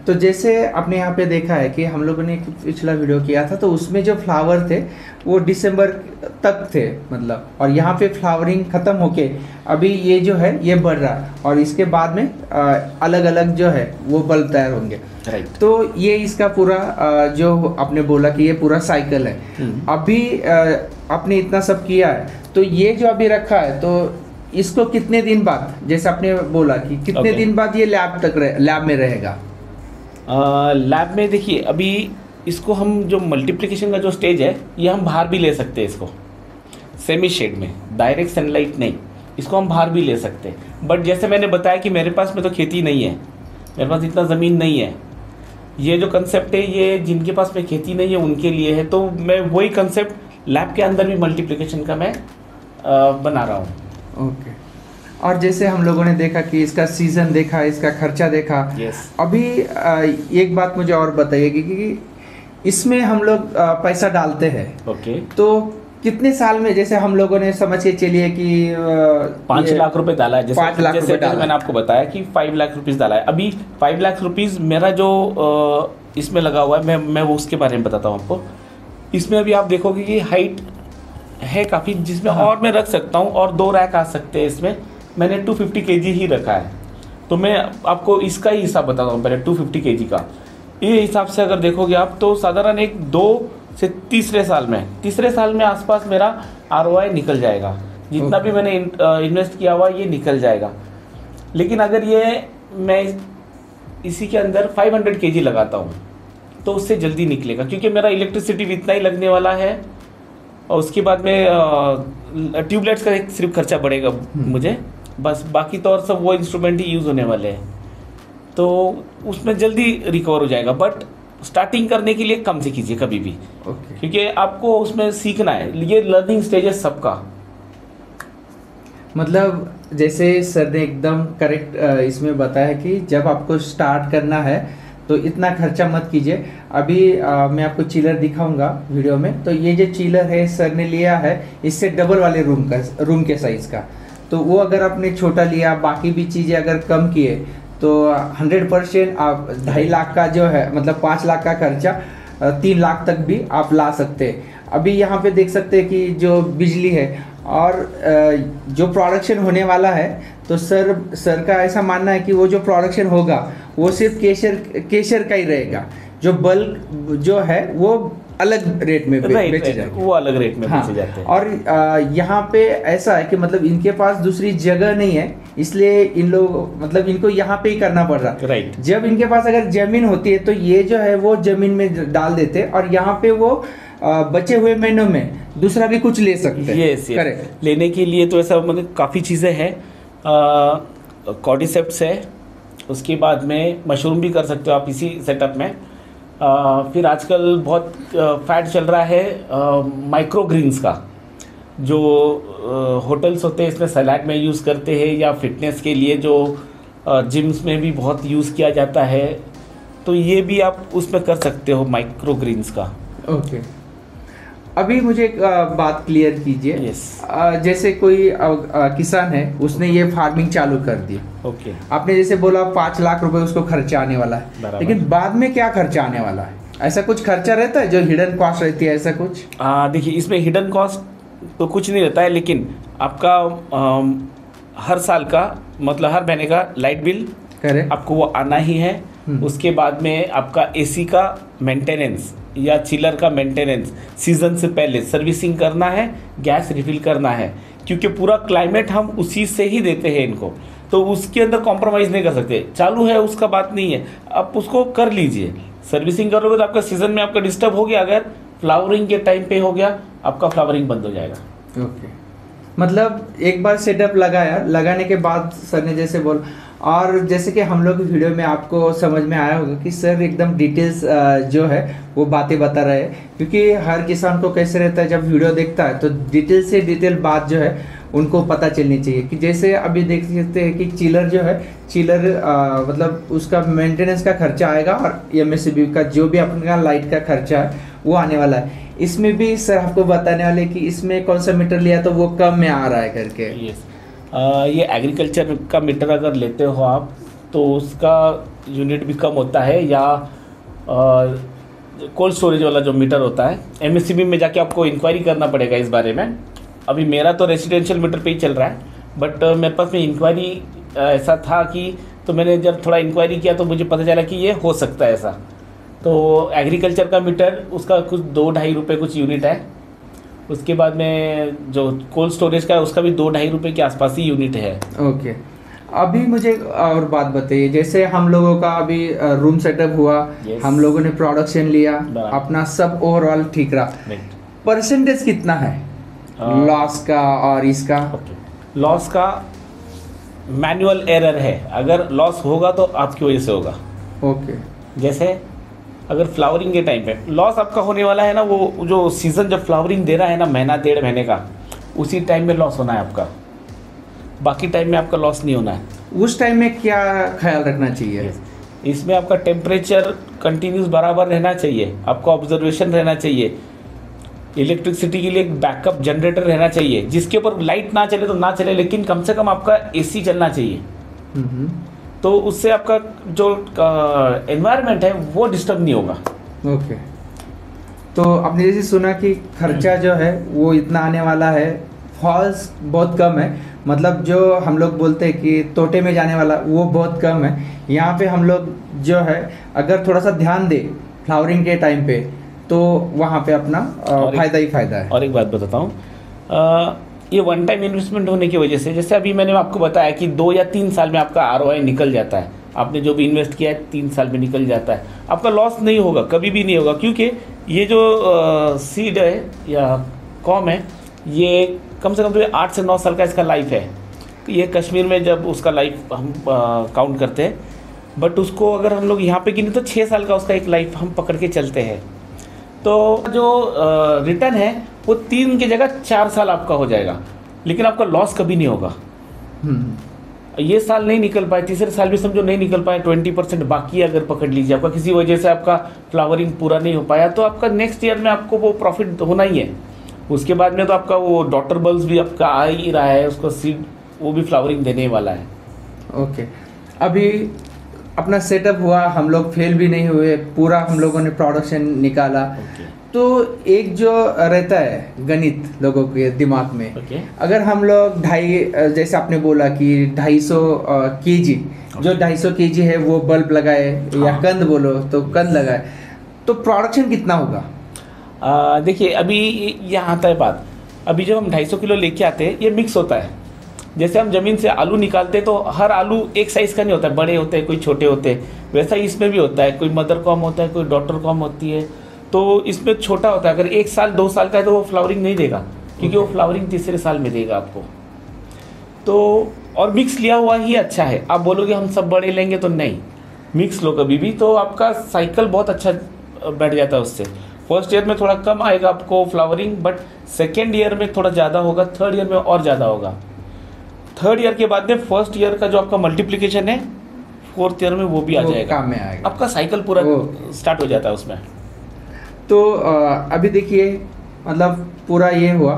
तो जैसे आपने यहाँ पे देखा है कि हम लोगों ने एक पिछला वीडियो किया था, तो उसमें जो फ्लावर थे वो दिसंबर तक थे मतलब, और यहाँ पे फ्लावरिंग ख़त्म होके अभी ये जो है ये बढ़ रहा है, और इसके बाद में अलग अलग जो है वो बल्ब तैयार होंगे। राइट। तो ये इसका पूरा जो आपने बोला कि ये पूरा साइकिल है। अभी आपने इतना सब किया है, तो ये जो अभी रखा है, तो इसको कितने दिन बाद, जैसे आपने बोला कि कितने दिन बाद ये लैब में रहेगा? लैब में देखिए, अभी इसको हम जो मल्टीप्लिकेशन का जो स्टेज है, ये हम बाहर भी ले सकते हैं इसको, सेमी शेड में, डायरेक्ट सनलाइट नहीं, इसको हम बाहर भी ले सकते हैं। बट जैसे मैंने बताया कि मेरे पास में तो खेती नहीं है, मेरे पास इतना ज़मीन नहीं है। ये जो कंसेप्ट है ये जिनके पास में खेती नहीं है उनके लिए है, तो मैं वही कंसेप्ट लैब के अंदर भी मल्टीप्लिकेशन का मैं बना रहा हूँ। ओके। और जैसे हम लोगों ने देखा कि इसका सीज़न देखा, इसका खर्चा देखा। अभी एक बात मुझे और बताइए कि इसमें हम लोग पैसा डालते हैं। ओके। तो कितने साल में, जैसे हम लोगों ने समझ के चलिए कि 5 लाख रुपए डाला है, जैसे 5 लाख रुपए डाला, मैंने आपको बताया कि 5 लाख रुपीज़ डाला है। अभी 5 लाख रुपीज़ मेरा जो इसमें लगा हुआ है, मैं उसके बारे में बताता हूँ आपको। इसमें अभी आप देखोगे कि हाइट है काफ़ी, जिसमें और मैं रख सकता हूँ, और 2 रैक आ सकते हैं। इसमें मैंने 250 kg ही रखा है, तो मैं आपको इसका ही हिसाब बताता हूँ पहले। 250 kg का ये हिसाब से अगर देखोगे आप, तो साधारण एक 2 से तीसरे साल में आसपास मेरा ROI निकल जाएगा। जितना भी मैंने इन्वेस्ट किया हुआ ये निकल जाएगा। लेकिन अगर ये मैं इसी के अंदर 500 kg लगाता हूँ तो उससे जल्दी निकलेगा, क्योंकि मेरा इलेक्ट्रिसिटी भी इतना ही लगने वाला है, और उसके बाद में ट्यूबलाइट्स का एक सिर्फ खर्चा बढ़ेगा मुझे बस, बाकी तो और सब वो इंस्ट्रूमेंट ही यूज़ होने वाले हैं, तो उसमें जल्दी रिकवर हो जाएगा। बट स्टार्टिंग करने के लिए कम से कीजिए कभी भी, क्योंकि आपको उसमें सीखना है। ये लर्निंग स्टेज है सबका। मतलब जैसे सर ने एकदम करेक्ट इसमें बताया कि जब आपको स्टार्ट करना है तो इतना खर्चा मत कीजिए। अभी मैं आपको चिलर दिखाऊंगा वीडियो में। तो ये जो चिलर है सर ने लिया है, इससे डबल वाले रूम के साइज़ का। तो वो अगर आपने छोटा लिया, बाकी भी चीज़ें अगर कम किए, तो 100% आप 2.5 लाख का जो है, मतलब 5 लाख का खर्चा 3 लाख तक भी आप ला सकते हैं। अभी यहाँ पे देख सकते हैं कि जो बिजली है और जो प्रोडक्शन होने वाला है, तो सर का ऐसा मानना है कि वो जो प्रोडक्शन होगा वो सिर्फ केशर का ही रहेगा। जो बल्क जो है वो अलग रेट में बेचे जाएंगे, वो अलग रेट में बेचे जाते हैं। और यहाँ पे ऐसा है कि मतलब इनके पास दूसरी जगह नहीं है, इसलिए इन लोग मतलब इनको यहाँ पे ही करना पड़ रहा है। राइट। जब इनके पास अगर जमीन होती है तो ये जो है वो जमीन में डाल देते, और यहाँ पे वो बचे हुए महीनों में दूसरा भी कुछ ले सकते हैं। Yes, correct. लेने के लिए तो ऐसा मतलब काफ़ी चीज़ें हैं। कॉर्डिसेप्स है, उसके बाद में मशरूम भी कर सकते हो आप इसी सेटअप में। फिर आजकल बहुत फैट चल रहा है माइक्रो ग्रीन्स का, जो होटल्स होते हैं इसमें सलाद में यूज़ करते हैं, या फिटनेस के लिए जो जिम्स में भी बहुत यूज़ किया जाता है, तो ये भी आप उसमें कर सकते हो माइक्रो ग्रीन्स का। ओके। अभी मुझे एक बात क्लियर कीजिए। यस। जैसे कोई किसान है, उसने ये फार्मिंग चालू कर दी। ओके। आपने जैसे बोला 5 लाख रुपए उसको खर्चा आने वाला है, लेकिन बाद में क्या खर्चा आने वाला है? ऐसा कुछ खर्चा रहता है जो हिडन कॉस्ट रहती है, ऐसा कुछ? देखिए, इसमें हिडन कॉस्ट तो कुछ नहीं रहता है, लेकिन आपका हर साल का मतलब हर महीने का लाइट बिल करेक्ट आपको वो आना ही है। उसके बाद में आपका एसी का मेंटेनेंस या चिलर का मेंटेनेंस सीज़न से पहले सर्विसिंग करना है, गैस रिफिल करना है, क्योंकि पूरा क्लाइमेट हम उसी से ही देते हैं इनको, तो उसके अंदर कॉम्प्रोमाइज़ नहीं कर सकते। चालू है उसका बात नहीं है, आप उसको कर लीजिए। सर्विसिंग करोगे तो आपका सीज़न में आपका डिस्टर्ब हो गया, अगर फ्लावरिंग के टाइम पे हो गया आपका फ्लावरिंग बंद हो जाएगा। ओके। मतलब एक बार सेटअप लगाने के बाद सर ने जैसे बोल, और जैसे कि हम लोग वीडियो में आपको समझ में आया होगा कि सर एकदम डिटेल्स जो है वो बातें बता रहे हैं, क्योंकि हर किसान को कैसे रहता है, जब वीडियो देखता है तो डिटेल से डिटेल बात जो है उनको पता चलनी चाहिए। कि जैसे अभी देख सकते हैं कि चिलर जो है, चिलर मतलब उसका मेंटेनेंस का खर्चा आएगा, और MSCB का जो भी अपना लाइट का खर्चा है वो आने वाला है। इसमें भी सर आपको बताने वाले कि इसमें कौन सा मीटर लिया तो वो कम में आ रहा है करके। यस। ये एग्रीकल्चर का मीटर अगर लेते हो आप, तो उसका यूनिट भी कम होता है, या कोल्ड स्टोरेज वाला जो मीटर होता है, एमएससीबी में जाके आपको इंक्वायरी करना पड़ेगा इस बारे में। अभी मेरा तो रेसिडेंशियल मीटर पे ही चल रहा है, बट मेरे पास में इंक्वायरी ऐसा था कि, तो मैंने जब थोड़ा इंक्वायरी किया तो मुझे पता चला कि ये हो सकता है ऐसा। तो एग्रीकल्चर का मीटर उसका कुछ 2-2.5 रुपये कुछ यूनिट है। उसके बाद में जो कोल्ड स्टोरेज का है उसका भी 2-2.5 रुपये के आसपास ही यूनिट है। ओके, अभी मुझे और बात बताइए, जैसे हम लोगों का अभी रूम सेटअप हुआ, Yes. हम लोगों ने प्रोडक्शन लिया, बराबर। अपना सब ओवरऑल ठीक रहा, परसेंटेज कितना है लॉस का और इसका? लॉस का मैनुअल एरर है, अगर लॉस होगा तो आपकी वजह से होगा। ओके, जैसे अगर फ्लावरिंग के टाइम पे लॉस आपका होने वाला है ना, वो जो सीज़न जब फ्लावरिंग दे रहा है ना, महीना 1.5 महीने का, उसी टाइम में लॉस होना है आपका, बाकी टाइम में आपका लॉस नहीं होना है। उस टाइम में क्या ख्याल रखना चाहिए? इसमें आपका टेम्परेचर कंटिन्यूस बराबर रहना चाहिए, आपका ऑब्जर्वेशन रहना चाहिए, इलेक्ट्रिसिटी के लिए एक बैकअप जनरेटर रहना चाहिए, जिसके ऊपर लाइट ना चले तो ना चले, लेकिन कम से कम आपका एसी चलना चाहिए। तो उससे आपका जो एनवायरनमेंट है वो डिस्टर्ब नहीं होगा। ओके, तो आपने जैसे सुना कि खर्चा जो है वो इतना आने वाला है, फॉल्स बहुत कम है, मतलब जो हम लोग बोलते हैं कि तोटे में जाने वाला वो बहुत कम है। यहाँ पे हम लोग जो है अगर थोड़ा सा ध्यान दे फ्लावरिंग के टाइम पे, तो वहाँ पे अपना फ़ायदा ही फ़ायदा है। और एक बात बताता हूँ, ये वन टाइम इन्वेस्टमेंट होने की वजह से, जैसे अभी मैंने आपको बताया कि 2 या 3 साल में आपका ROI निकल जाता है, आपने जो भी इन्वेस्ट किया है 3 साल में निकल जाता है, आपका लॉस नहीं होगा, कभी भी नहीं होगा, क्योंकि ये जो सीड है या कॉम है, ये कम से कम तो 8 से 9 साल का इसका लाइफ है। ये कश्मीर में जब उसका लाइफ हम काउंट करते हैं, बट उसको अगर हम लोग यहाँ पे गिने तो 6 साल का उसका एक लाइफ हम पकड़ के चलते हैं। तो जो रिटर्न है वो 3 की जगह 4 साल आपका हो जाएगा, लेकिन आपका लॉस कभी नहीं होगा। ये साल नहीं निकल पाए, तीसरे साल भी समझो नहीं निकल पाए, 20% बाकी अगर पकड़ लीजिए, आपका किसी वजह से आपका फ्लावरिंग पूरा नहीं हो पाया, तो आपका नेक्स्ट ईयर में आपको वो प्रॉफिट होना ही है। उसके बाद में तो आपका वो डॉटर बल्ब्स भी आपका आ ही रहा है, उसको सीड वो भी फ्लावरिंग देने वाला है। ओके, अभी अपना सेटअप हुआ, हम लोग फेल भी नहीं हुए, पूरा हम लोगों ने प्रोडक्शन निकाला। तो एक जो रहता है गणित लोगों के दिमाग में, अगर हम लोग जैसे आपने बोला कि 250 kg, जो 250 kg है वो बल्ब लगाए, या कंद बोलो तो कंद लगाए, तो प्रोडक्शन कितना होगा? देखिए अभी यहाँ आता है बात, अभी जब हम 250 किलो लेके आते हैं, ये मिक्स होता है। जैसे हम ज़मीन से आलू निकालते हैं तो हर आलू एक साइज़ का नहीं होता है, बड़े होते हैं, कोई छोटे होते हैं, वैसा ही इसमें भी होता है, कोई मदर कॉम होता है, कोई डॉटर कॉम होती है। तो इसमें छोटा होता है, अगर 1 साल 2 साल का है तो वो फ्लावरिंग नहीं देगा, क्योंकि वो फ्लावरिंग तीसरे साल में देगा आपको। तो और मिक्स लिया हुआ ही अच्छा है। आप बोलोगे हम सब बड़े लेंगे, तो नहीं, मिक्स लो कभी भी, तो आपका साइकिल बहुत अच्छा बैठ जाता है उससे। फर्स्ट ईयर में थोड़ा कम आएगा आपको फ्लावरिंग, बट सेकेंड ईयर में थोड़ा ज़्यादा होगा, थर्ड ईयर में और ज़्यादा होगा। थर्ड ईयर के बाद में फर्स्ट ईयर का जो आपका मल्टीप्लिकेशन है, फोर्थ ईयर में वो भी आ जाएगा, काम में आएगा, आपका साइकिल पूरा स्टार्ट हो जाता है उसमें। तो अभी देखिए, मतलब पूरा ये हुआ